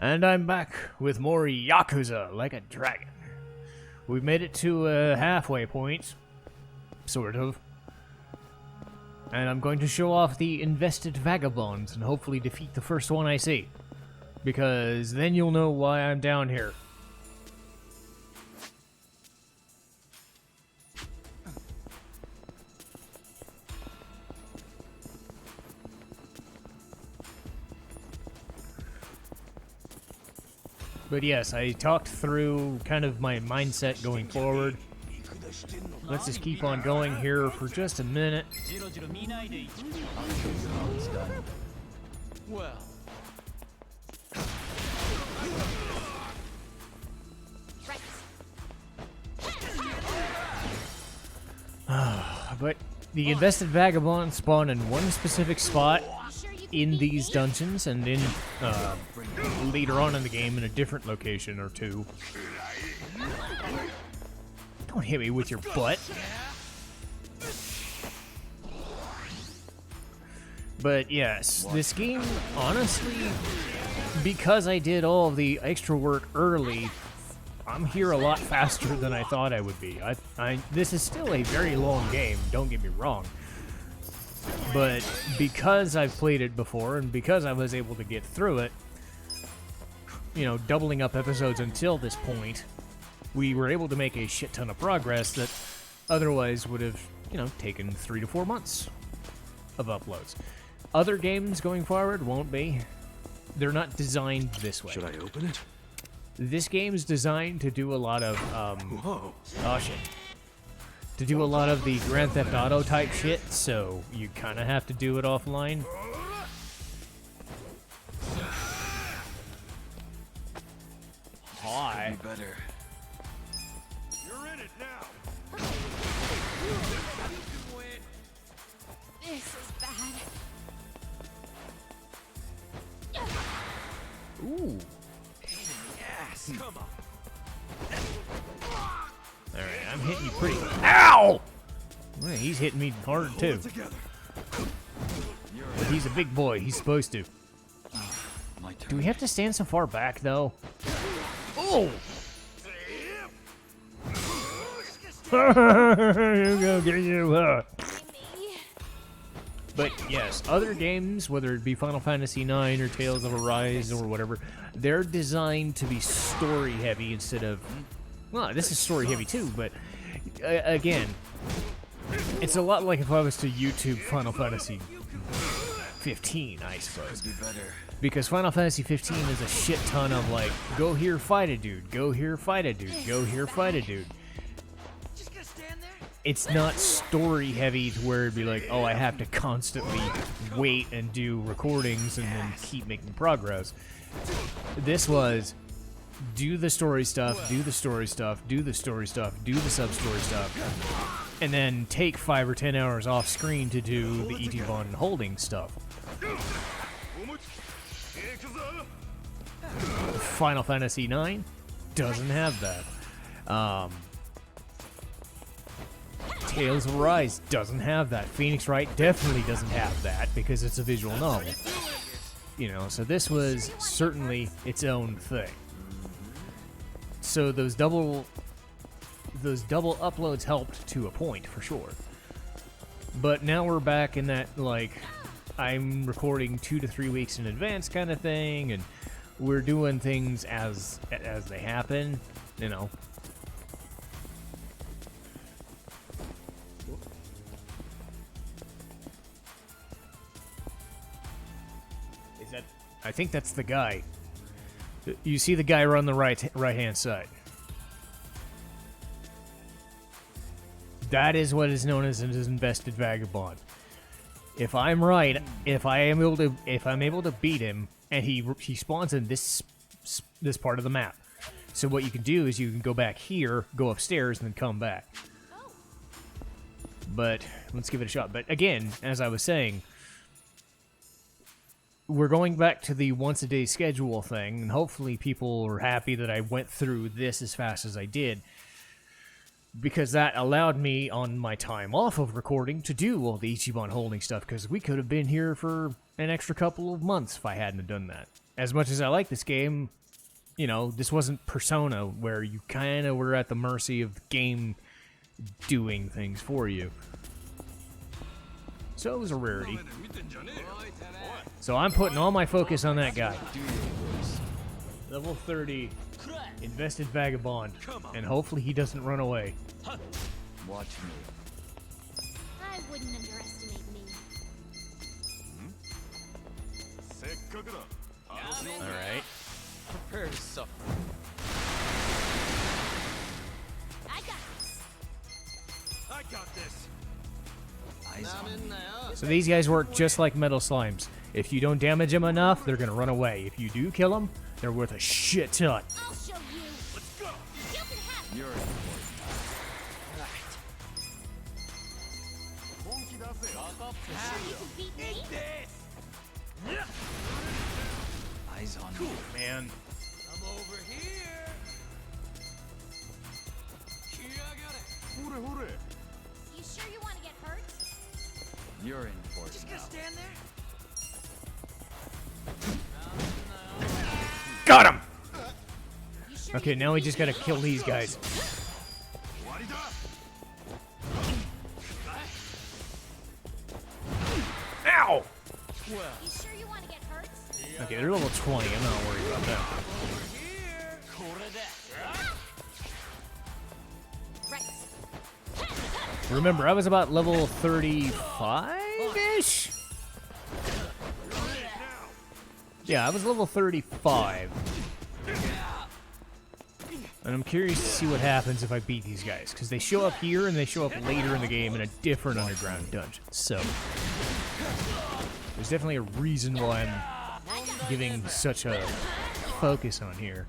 And I'm back with more Yakuza like a dragon. We've made it to a halfway point, sort of. And I'm going to show off the invested vagabonds and hopefully defeat the first one I see. Because then you'll know why I'm down here. But yes, I talked through kind of my mindset going forward. Let's just keep on going here for just a minute. Well. But the invested vagabond spawn in one specific spot in these dungeons, and then later on in the game in a different location or two. Don't hit me with your butt. But yes, this game, honestly, because I did all of the extra work early, I'm here a lot faster than I thought I would be. This is still a very long game, don't get me wrong. But because I've played it before, and because I was able to get through it, you know, doubling up episodes until this point, we were able to make a shit ton of progress that otherwise would have, you know, taken 3 to 4 months of uploads. Other games going forward won't be. They're not designed this way. Should I open it? This game is designed to do a lot of, Whoa. oh shit. To do a lot of the Grand Theft Auto type shit, so you kind of have to do it offline. Hi. Better. You're in it now. This is bad. Ooh. Yes, come on. Alright, I'm hitting you pretty. Ow! Well, he's hitting me hard too. But he's a big boy, he's supposed to. My turn. Do we have to stand so far back though? Oh! You go get you. But yes, other games, whether it be Final Fantasy IX or Tales of Arise or whatever, they're designed to be story heavy instead of. Well, this is story heavy too, but again, it's a lot like if I was to YouTube Final Fantasy 15, I suppose. Could be better. Because Final Fantasy 15 is a shit ton of like, go here, fight a dude, go here, fight a dude, go here, fight a dude. Just gonna stand there? It's not story heavy to where it'd be like, oh, I have to constantly wait and do recordings and then keep making progress. This was do the story stuff, do the story stuff, do the story stuff, do the sub-story stuff, and then take 5 or 10 hours off screen to do the Ichiban holding stuff. Final Fantasy IX doesn't have that. Tales of Arise doesn't have that. Phoenix Wright definitely doesn't have that because it's a visual novel. You know, so this was certainly its own thing. So those double uploads helped to a point for sure. But now we're back in that like I'm recording 2 to 3 weeks in advance kind of thing, and we're doing things as they happen, you know. Is that? I think that's the guy. You see the guy on the right-hand side. That is what is known as an invested vagabond. If I'm right, if I'm able to beat him, and he spawns in this part of the map. So what you can do is you can go back here, go upstairs, and then come back. But let's give it a shot. But again, as I was saying, we're going back to the once-a-day schedule thing, and hopefully people are happy that I went through this as fast as I did, because that allowed me, on my time off of recording, to do all the Ichiban holding stuff, because we could have been here for an extra couple of months if I hadn't have done that. as much as I like this game, you know, this wasn't Persona where you kind of were at the mercy of the game doing things for you. So it was a rarity. So I'm putting all my focus on that guy. Level 30, invested vagabond, and hopefully he doesn't run away. Watch me. I wouldn't underestimate me. Alright. Prepare yourself. I got this. I got this. Eyes on me. So these guys work just like metal slimes. If you don't damage them enough, they're gonna run away. If you do kill them, they're worth a shit ton. I'll show you. Let's go. You can have it. You're You sure you can beat me? This. eyes on me. Man. I'm over here. You sure you want to get hurt? You're in for it Just now. gonna stand there. Got him! You sure Okay, you now can we beat just me? gotta kill these guys. Ow! You sure you want to get hurt? Okay, they're level 20. I'm not worried about that. Right. Remember, I was about level 35-ish? Yeah, I was level 35. And I'm curious to see what happens if I beat these guys, because they show up here and they show up later in the game in a different underground dungeon. So, there's definitely a reason why I'm giving such a focus on here.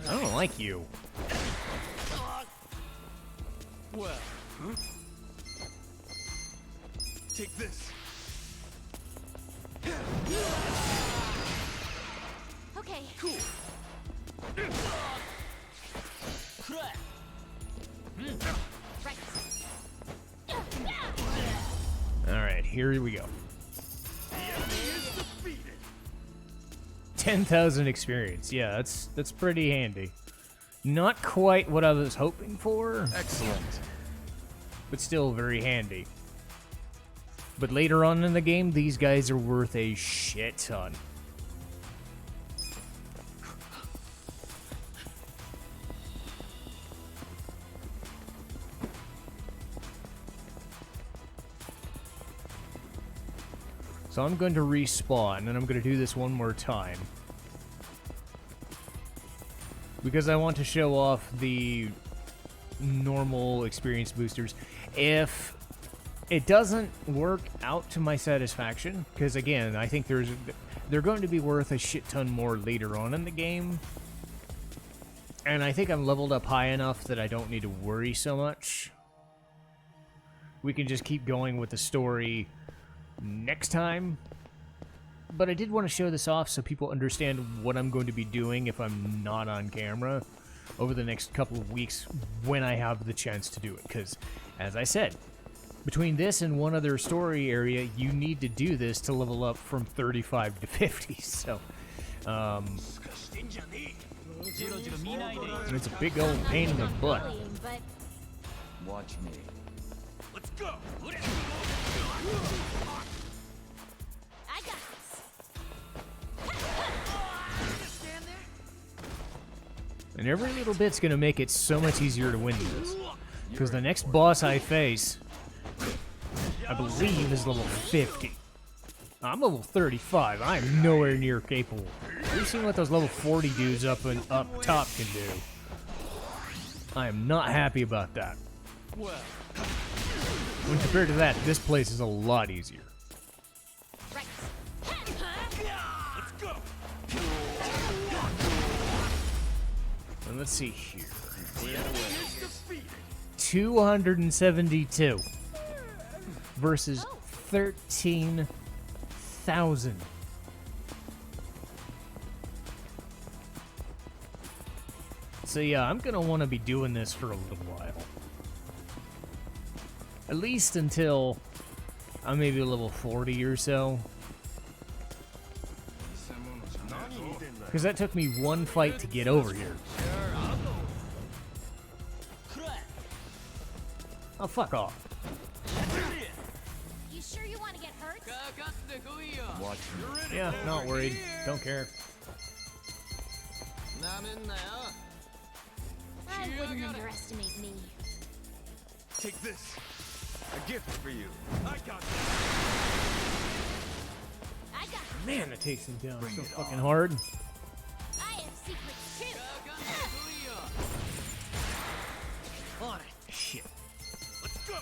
I don't like you. Well. Take this. Okay. Cool. Right. Alright, here we go. The enemy is defeated. 10,000 experience. Yeah, that's pretty handy. Not quite what I was hoping for, Excellent. but still very handy. But later on in the game, these guys are worth a shit ton. So I'm going to respawn, and I'm going to do this one more time. Because I want to show off the normal experience boosters. If it doesn't work out to my satisfaction, because again, I think they're going to be worth a shit ton more later on in the game. And I think I'm leveled up high enough that I don't need to worry so much. We can just keep going with the story next time. But I did want to show this off so people understand what I'm going to be doing if I'm not on camera over the next couple of weeks when I have the chance to do it. Because, as I said, between this and one other story area, you need to do this to level up from 35 to 50. So, and it's a big old pain in the butt. Bullying, but Watch me. Let's go. I got this. Just stand there. And every little bit's going to make it so much easier to win this. Because the next boss I face, I believe, is level 50. I'm level 35. I am nowhere near capable. We've seen what those level 40 dudes up top can do. I am not happy about that. When compared to that, this place is a lot easier. Right. Let's go. And let's see here. The enemy is defeated. 272 versus 13,000. So yeah, I'm gonna want to be doing this for a little while. At least until I'm maybe a level 40 or so. Because that took me one fight to get over here. Oh, fuck off. You sure you want to get hurt? Watch me. Yeah, not worried. Don't care. I wouldn't underestimate me. Take this. A gift for you. I got this. I got this. Man, that takes him down Bring so it fucking on. hard. I have secrets too. On it. Shit. Let's go.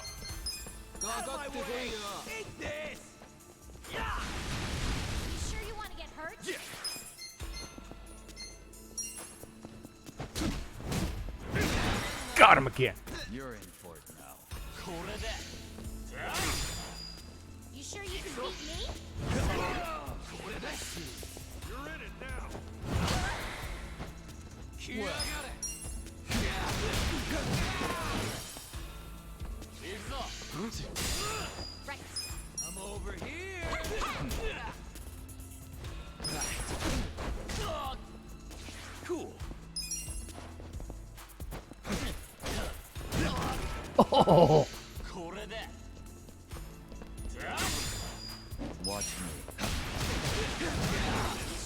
Out of my way. Take this. Yeah. You sure you want to get hurt? Yeah. Got him again. You're in for it now. You sure you can beat me? You're in it now. Right. I'm over here. Cool. Oh, Watch me. You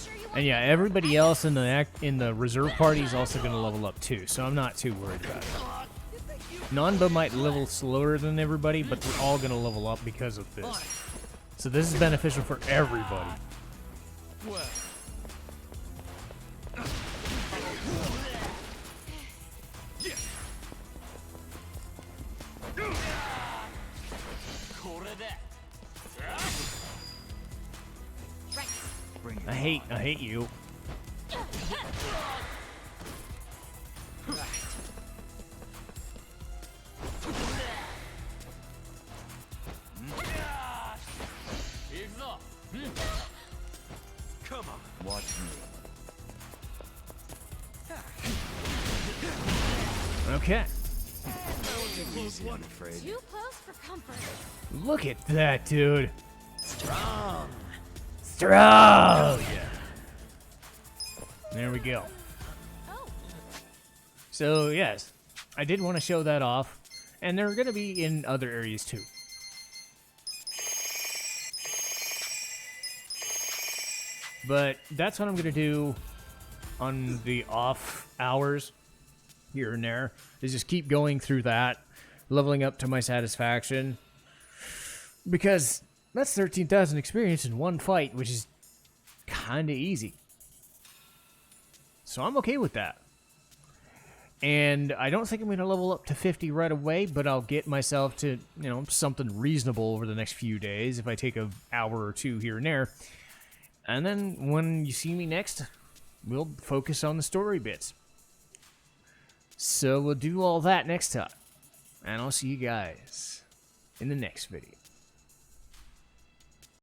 sure you want and yeah, everybody else in the reserve party is also going to level up too, so I'm not too worried about it. Nanba might level slower than everybody, but they're all going to level up because of this. So this is beneficial for everybody. Well. right? Bring it I hate you. Come on. Watch me. Okay. Easy, I'm afraid. Too close for comfort. Look at that, dude. Strong. Strong. There we go. Oh, So, yes, I did want to show that off, and they're going to be in other areas too. But that's what I'm going to do on the off hours here and there, is just keep going through that, leveling up to my satisfaction. Because that's 13,000 experience in one fight, which is kind of easy. So I'm okay with that. And I don't think I'm going to level up to 50 right away, but I'll get myself to, something reasonable over the next few days if I take an hour or two here and there. And then when you see me next, we'll focus on the story bits. So we'll do all that next time. And I'll see you guys in the next video.